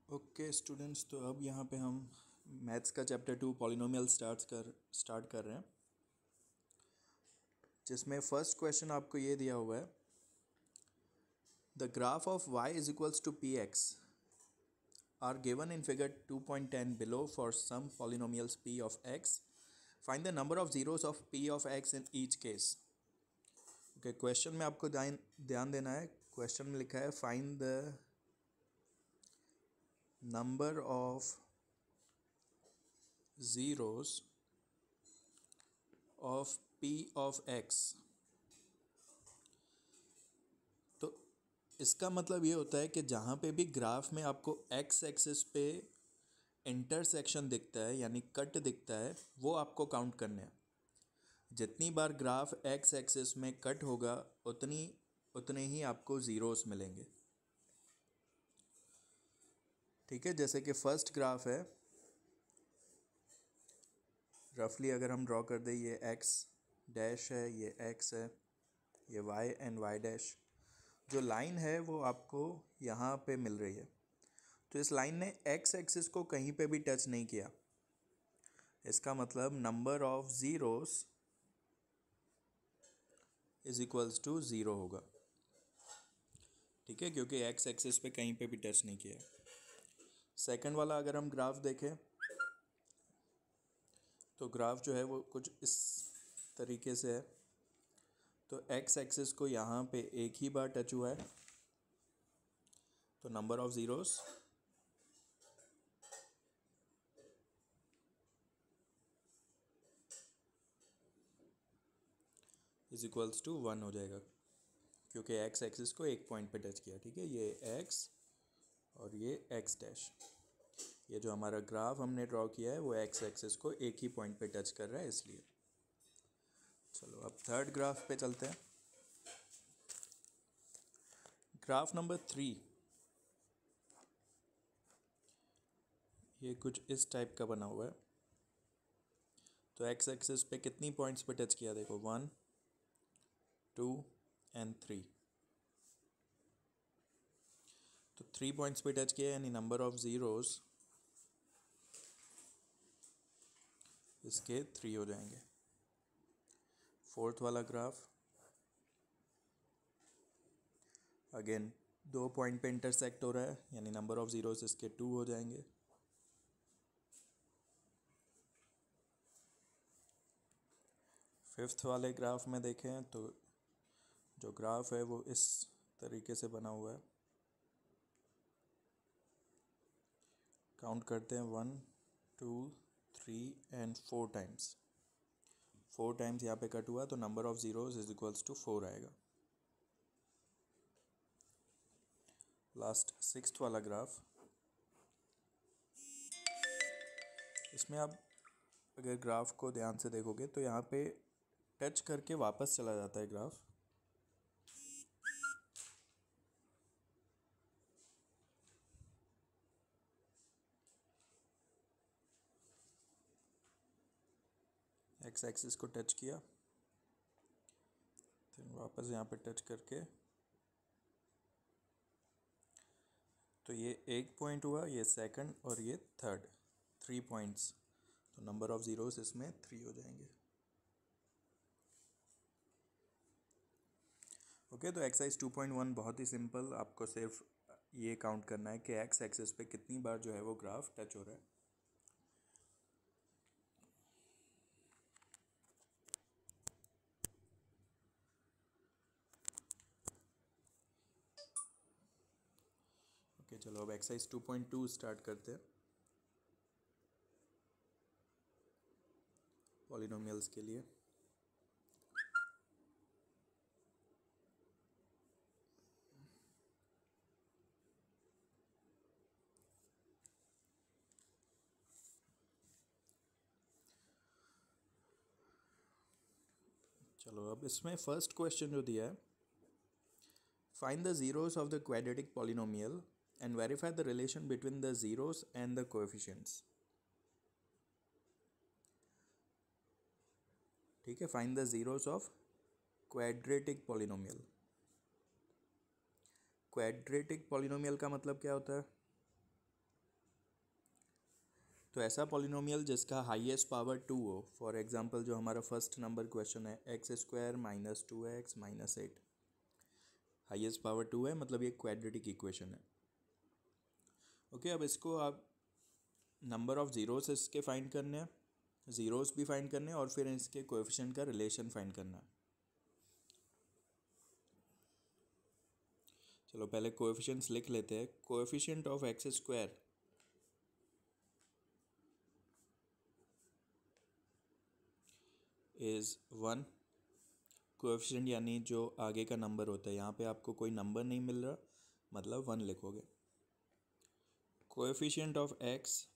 Okay students, तो अब यहाँ पे हम मैथ्स का चैप्टर 2 पॉलिनोमियल स्टार्ट कर रहे हैं, जिसमें फर्स्ट क्वेश्चन आपको ये दिया हुआ है। The graph of y is equals to p x are given in figure 2.10 below for some polynomials p of x। Find the number of zeros of p of x in each case. Okay, question में आपको ध्यान देना है। Question में लिखा है find the number of zeros of p of x। तो इसका मतलब ये होता है कि जहाँ पे भी ग्राफ में आपको x एक्सिस पे इंटरसेक्शन दिखता है यानी कट दिखता है, वो आपको काउंट करने हैं। जितनी बार ग्राफ x एक्सिस में कट होगा उतने ही आपको ज़ीरोस मिलेंगे। ठीक है, जैसे कि फर्स्ट ग्राफ है, रफली अगर हम ड्रॉ कर दें, ये x डैश है, ये x है, ये y एंड y डैश। जो लाइन है वो आपको यहाँ पे मिल रही है। तो इस लाइन ने x एक्सिस को कहीं पे भी टच नहीं किया। इसका मतलब number of zeros is equals to zero होगा। ठीक है, क्योंकि x एक्सिस पे कहीं पे भी टच नहीं किया। सेकंड वाला अगर हम ग्राफ देखें तो ग्राफ जो है वो कुछ इस तरीके से है। तो x एक्सिस को यहाँ पे एक ही बार टच हुआ है, तो number of zeros is equals to 1 हो जाएगा, क्योंकि x एक्सिस को एक पॉइंट पे टच किया। ठीक है, ये x और ये x डैश। ये जो हमारा ग्राफ हमने ड्रॉ किया है वो x एक्सिस को एक ही पॉइंट पे टच कर रहा है, इसलिए। चलो अब थर्ड ग्राफ पे चलते हैं। ग्राफ नंबर 3 ये कुछ इस टाइप का बना हुआ है। तो x एक्सिस पे कितनी पॉइंट्स पे टच किया, देखो 1 2 एंड 3। तो 3 पॉइंट्स पे टच किया, यानी नंबर ऑफ ज़ीरोस इसके 3 हो जाएंगे। फोर्थ वाला ग्राफ अगेन 2 पॉइंट पे इंटरसेक्ट हो रहा है, यानी नंबर ऑफ ज़ीरोस इसके 2 हो जाएंगे। फिफ्थ वाले ग्राफ में देखें तो जो ग्राफ है वो इस तरीके से बना हुआ है। काउंट करते हैं 1 2 3 एंड 4 टाइम्स। 4 टाइम्स यहाँ पे कट हुआ, तो number of zeros is equals to 4 आएगा। लास्ट सिक्स्थ वाला ग्राफ, इसमें आप अगर ग्राफ को ध्यान से देखोगे तो यहाँ पे टच करके वापस चला जाता है ग्राफ। एक्स एक्सिस को टच किया, फिर वापस यहाँ पे टच करके, तो ये एक पॉइंट हुआ, ये सेकंड और ये थर्ड, 3 पॉइंट्स। तो नंबर ऑफ ज़ीरोस इसमें 3 हो जाएंगे। ओके, तो एक्सरसाइज 2.1 बहुत ही सिंपल। आपको सिर्फ ये काउंट करना है कि एक्स एक्सिस पे कितनी बार जो है वो ग्राफ टच हो रहा है। ओके, चलो अब एक्सरसाइज 2.2 स्टार्ट करते हैं पॉलिनोमियल्स के लिए। चलो अब इसमें फर्स्ट क्वेश्चन जो दिया है, find the zeros of the quadratic polynomial and verify the relation between the zeros and the coefficients. ठीक है, find the zeros of quadratic polynomial. Quadratic polynomial का मतलब क्या होता है? तो ऐसा पॉलिनोमियल जिसका हाईएस्ट पावर 2 हो, फॉर एग्जांपल जो हमारा फर्स्ट नंबर क्वेश्चन है x square minus 2x minus 8, highest power 2 है, मतलब ये क्वाड्रेटिक इक्वेशन है। ओके, अब इसको आप नंबर ऑफ ज़ीरोस इसके फाइंड करने हैं, ज़ीरोस भी फाइंड करने हैं और फिर इसके कोएफिशिएंट का रिलेशन फाइंड करना है। चलो पहले कोएफिशिएंट्स लिख लेते हैं। Coefficient of x square is 1। Coefficient यानी जो आगे का नंबर होता है, यहाँ पे आपको कोई नंबर नहीं मिल रहा, मतलब 1 लिखोगे। कोएफिशिएंट ऑफ एक्स,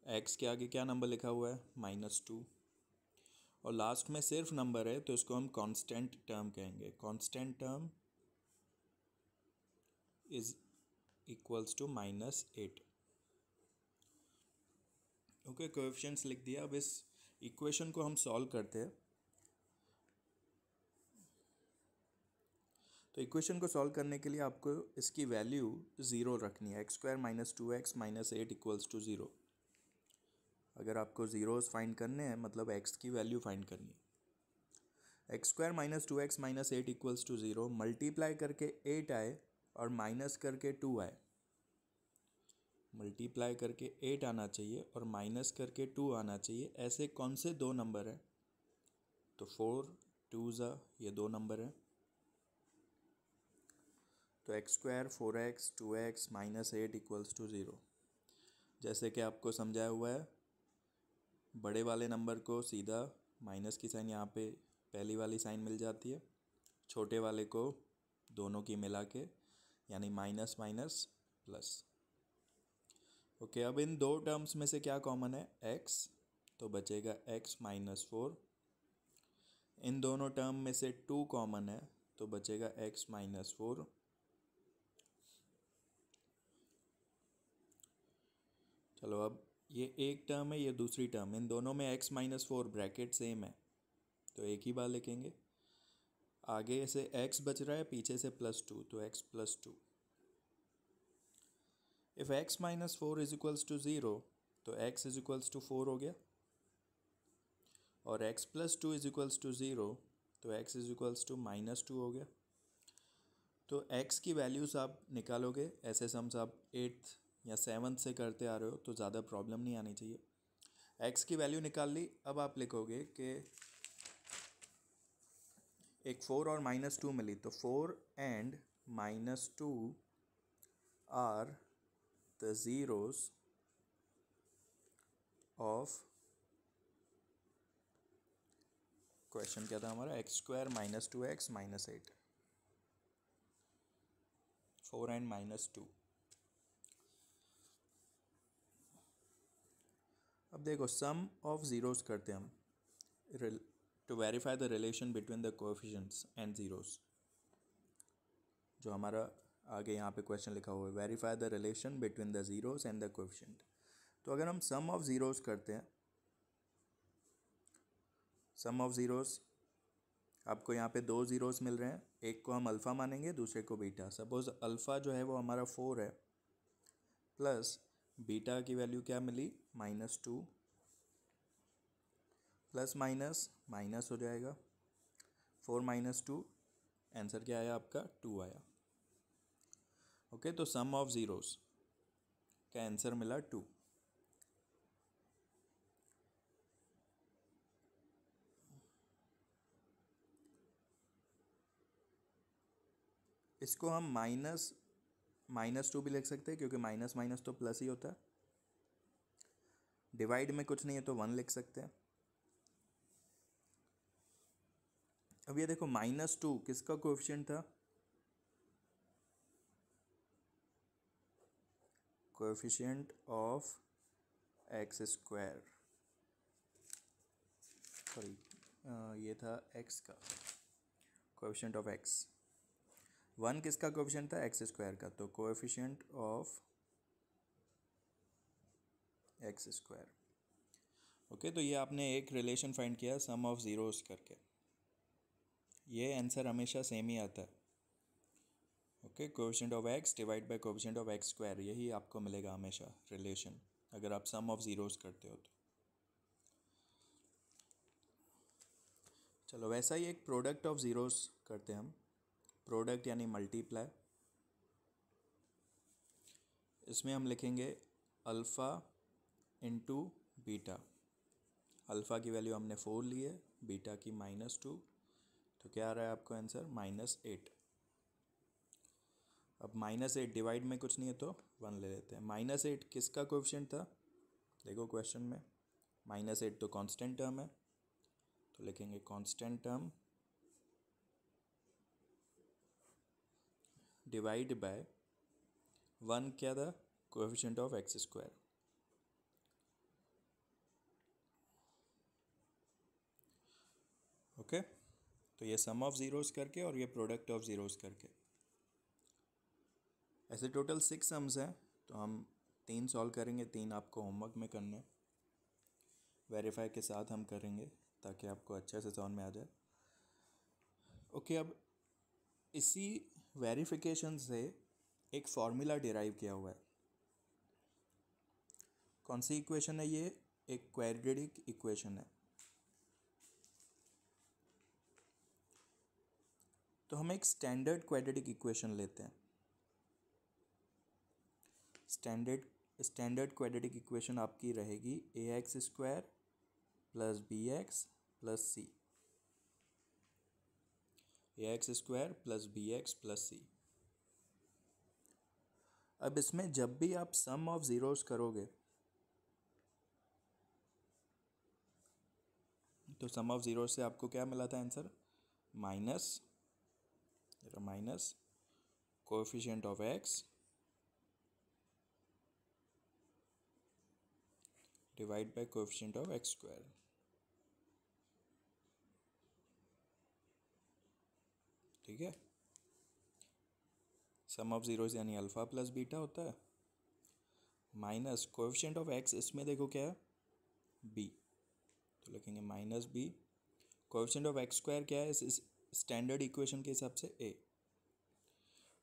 एक्स के आगे क्या नंबर लिखा हुआ है, -2, और लास्ट में सिर्फ नंबर है तो इसको हम कांस्टेंट टर्म कहेंगे। Constant term is equals to -8। Okay, coefficients लिख दिया। अब इस इक्वेशन को हम सॉल्व करते हैं। तो इक्वेशन को सॉल्व करने के लिए आपको इसकी वैल्यू 0 रखनी है। x² minus 2x minus 8 equals to 0। अगर आपको ज़ीरोस फाइंड करने हैं मतलब x की वैल्यू फाइंड करनी है। x² minus 2x minus 8 equals to 0 multiply करके 8 आए और माइनस करके 2 आए। मल्टीप्लाई करके 8 आना चाहिए और माइनस करके 2 आना चाहिए। ऐसे कौन से दो नंबर हैं? तो 4 2 ये दो नंबर हैं। तो x² 4x 2x minus 8 equals to 0। जैसे कि आपको समझाया हुआ है, बड़े वाले नंबर को सीधा माइनस की साइन यहाँ पे पहली वाली साइन मिल जाती है, छोटे वाले को दोनों की मिला के यानी माइनस माइनस प्लस। ओके, अब इन दो टर्म्स में से क्या कॉमन है? x, तो बचेगा x माइनस 4। इन दोनों टर्म में से 2 कॉमन है तो बचेगा x माइनस 4। चलो अब ये एक टर्म है, ये दूसरी टर्म, इन दोनों में x माइनस 4 ब्रैकेट सेम है तो एक ही बार लिखेंगे। आगे से x बच रहा है, पीछे से +2 तो x plus 2। If x minus 4 is equals to 0 तो x इज इक्वल्स टू 4 हो गया, और x plus 2 is equals to 0 तो x इज इक्वल्स टू -2 हो गया। तो x की वैल्यूज़ आप निकालोगे, ऐसे सम्स आप 8th या 7th से करते आ रहे हो तो ज़्यादा प्रॉब्लम नहीं आनी चाहिए। x की वैल्यू निकाल ली। अब आप लिखोगे कि एक 4 और -2 मिली, तो 4 and -2 are the zeros of question क्या था हमारा, x² minus 2x minus 8, 4 and -2। अब देखो सम ऑफ ज़ीरोस करते हैं हम to verify the relation between the coefficients and zeros. जो हमारा आगे यहाँ पे क्वेश्चन लिखा हुआ है, verify the relation between the zeros and the coefficient. तो अगर हम सम ऑफ ज़ीरोस करते हैं, सम ऑफ ज़ीरोस, आपको यहाँ पे दो ज़ीरोस मिल रहे हैं, एक को हम अल्फ़ा मानेंगे दूसरे को बीटा। सपोज़ अल्फ़ा जो है वो हमारा 4 है, प्लस बीटा की वैल्यू क्या मिली, -2, प्लस माइनस माइनस हो जाएगा, 4 माइनस 2, आंसर क्या आया आपका, 2 आया। ओके, तो सम ऑफ ज़ीरोस का आंसर मिला 2। इसको हम -2 भी लिख सकते हैं क्योंकि माइनस माइनस तो प्लस ही होता है। डिवाइड में कुछ नहीं है तो 1 लिख सकते हैं। अब ये देखो -2 किसका कोएफिशिएंट था, कोएफिशिएंट ऑफ x², सॉरी ये था x का कोएफिशिएंट ऑफ x। 1 किसका कोएफिशिएंट था, x² का, तो कोएफिशिएंट ऑफ x²। ओके, तो ये आपने एक रिलेशन फाइंड किया सम ऑफ ज़ीरोस करके। ये आंसर हमेशा सेम ही आता है। Okay. Okay, coefficient of x divide by coefficient of x square, यही आपको मिलेगा हमेशा रिलेशन अगर आप सम ऑफ ज़ीरोस करते हो तो। चलो वैसा ही एक प्रोडक्ट ऑफ ज़ीरोस करते हैं हम। प्रोडक्ट यानी मल्टीप्लाई। इसमें हम लिखेंगे अल्फ़ा इंटू बीटा। अल्फ़ा की वैल्यू हमने 4 ली है, बीटा की -2, तो क्या आ रहा है आपको आंसर -8। अब -8 डिवाइड में कुछ नहीं है तो 1 ले लेते हैं। -8 किसका कोएफिशिएंट था, देखो क्वेश्चन में, -8 तो कांस्टेंट टर्म है, तो लिखेंगे कांस्टेंट टर्म डिवाइड बाय 1 क्या था, coefficient of x square. Okay, तो ये सम ऑफ ज़ीरोस करके और ये प्रोडक्ट ऑफ ज़ीरोस करके। ऐसे टोटल 6 सम्स हैं, तो हम 3 सॉल्व करेंगे, 3 आपको होमवर्क में करने, वेरीफाई के साथ हम करेंगे ताकि आपको अच्छे से समझ में आ जाए। ओके, अब इसी वेरिफिकेशन से एक फॉर्मूला डिराइव किया हुआ है। कौन सी इक्वेशन है ये, एक क्वाड्रेटिक इक्वेशन है। तो हम एक स्टैंडर्ड क्वाड्रेटिक इक्वेशन लेते हैं। स्टैंडर्ड क्वाड्रेटिक इक्वेशन आपकी रहेगी ax² plus bx plus c, ax² plus bx plus c। अब इसमें जब भी आप सम ऑफ ज़ीरोस करोगे तो सम ऑफ ज़ीरो से आपको क्या मिला था answer, minus coefficient of x divide by coefficient of x square. ठीक है, सम ऑफ ज़ीरोस यानी अल्फ़ा प्लस बीटा होता है, माइनस कोएफिशिएंट ऑफ एक्स, इसमें देखो क्या है बी, तो लिखेंगे -b। Coefficient of x square क्या है इस स्टैंडर्ड इक्वेशन के हिसाब से a,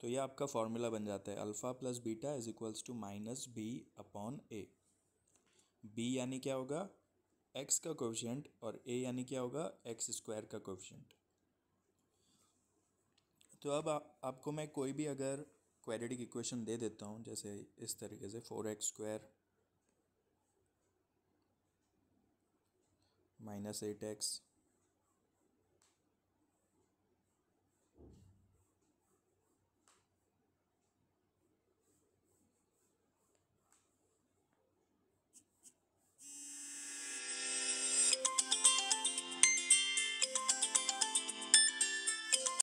तो ये आपका फॉर्मूला बन जाता है alpha plus beta is equals to -b upon a। b यानी क्या होगा, x का कोएफिशिएंट, और a यानी क्या होगा, एक्स स्क्वायर का कोएफिशिएंट। तो अब आपको मैं कोई भी अगर क्वाड्रेटिक इक्वेशन दे देता हूँ, जैसे इस तरीके से 4x² -8x